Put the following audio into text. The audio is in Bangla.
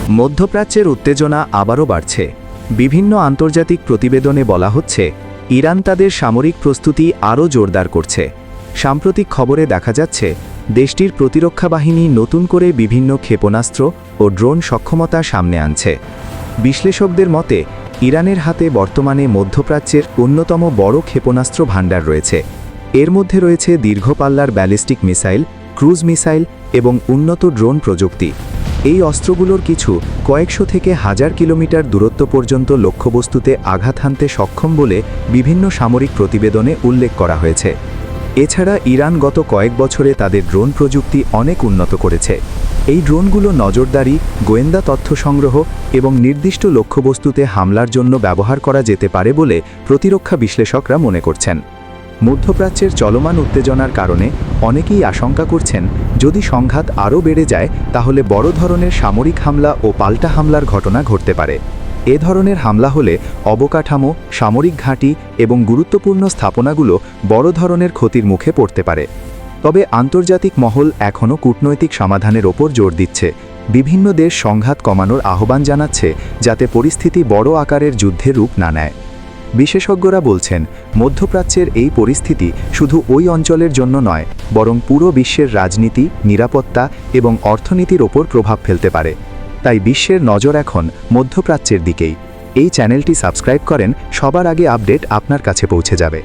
মধ্যপ্রাচ্যের উত্তেজনা আবারও বাড়ছে। বিভিন্ন আন্তর্জাতিক প্রতিবেদনে বলা হচ্ছে, ইরান তাদের সামরিক প্রস্তুতি আরও জোরদার করছে। সাম্প্রতিক খবরে দেখা যাচ্ছে, দেশটির প্রতিরক্ষা বাহিনী নতুন করে বিভিন্ন ক্ষেপণাস্ত্র ও ড্রোন সক্ষমতা সামনে আনছে। বিশ্লেষকদের মতে, ইরানের হাতে বর্তমানে মধ্যপ্রাচ্যের অন্যতম বড় ক্ষেপণাস্ত্র ভাণ্ডার রয়েছে। এর মধ্যে রয়েছে দীর্ঘপাল্লার ব্যালিস্টিক মিসাইল, ক্রুজ মিসাইল এবং উন্নত ড্রোন প্রযুক্তি। এই অস্ত্রগুলোর কিছু কয়েকশো থেকে হাজার কিলোমিটার দূরত্ব পর্যন্ত লক্ষ্যবস্তুতে আঘাত হানতে সক্ষম বলে বিভিন্ন সামরিক প্রতিবেদনে উল্লেখ করা হয়েছে। এছাড়া ইরান গত কয়েক বছরে তাদের ড্রোন প্রযুক্তি অনেক উন্নত করেছে। এই ড্রোনগুলো নজরদারি, গোয়েন্দা তথ্য সংগ্রহ এবং নির্দিষ্ট লক্ষ্যবস্তুতে হামলার জন্য ব্যবহার করা যেতে পারে বলে প্রতিরক্ষা বিশ্লেষকরা মনে করছেন। মধ্যপ্রাচ্যের চলমান উত্তেজনার কারণে অনেকেই আশঙ্কা করছেন, যদি সংঘাত আরও বেড়ে যায় তাহলে বড় ধরনের সামরিক হামলা ও পাল্টা হামলার ঘটনা ঘটতে পারে। এ ধরনের হামলা হলে অবকাঠামো, সামরিক ঘাঁটি এবং গুরুত্বপূর্ণ স্থাপনাগুলো বড় ধরনের ক্ষতির মুখে পড়তে পারে। তবে আন্তর্জাতিক মহল এখনও কূটনৈতিক সমাধানের ওপর জোর দিচ্ছে। বিভিন্ন দেশ সংঘাত কমানোর আহ্বান জানাচ্ছে, যাতে পরিস্থিতি বড় আকারের যুদ্ধের রূপ না নেয়। বিশেষজ্ঞরা বলছেন, মধ্যপ্রাচ্যের এই পরিস্থিতি শুধু ওই অঞ্চলের জন্য নয়, বরং পুরো বিশ্বের রাজনীতি, নিরাপত্তা এবং অর্থনীতির ওপর প্রভাব ফেলতে পারে। তাই বিশ্বের নজর এখন মধ্যপ্রাচ্যের দিকেই। এই চ্যানেলটি সাবস্ক্রাইব করেন, সবার আগে আপডেট আপনার কাছে পৌঁছে যাবে।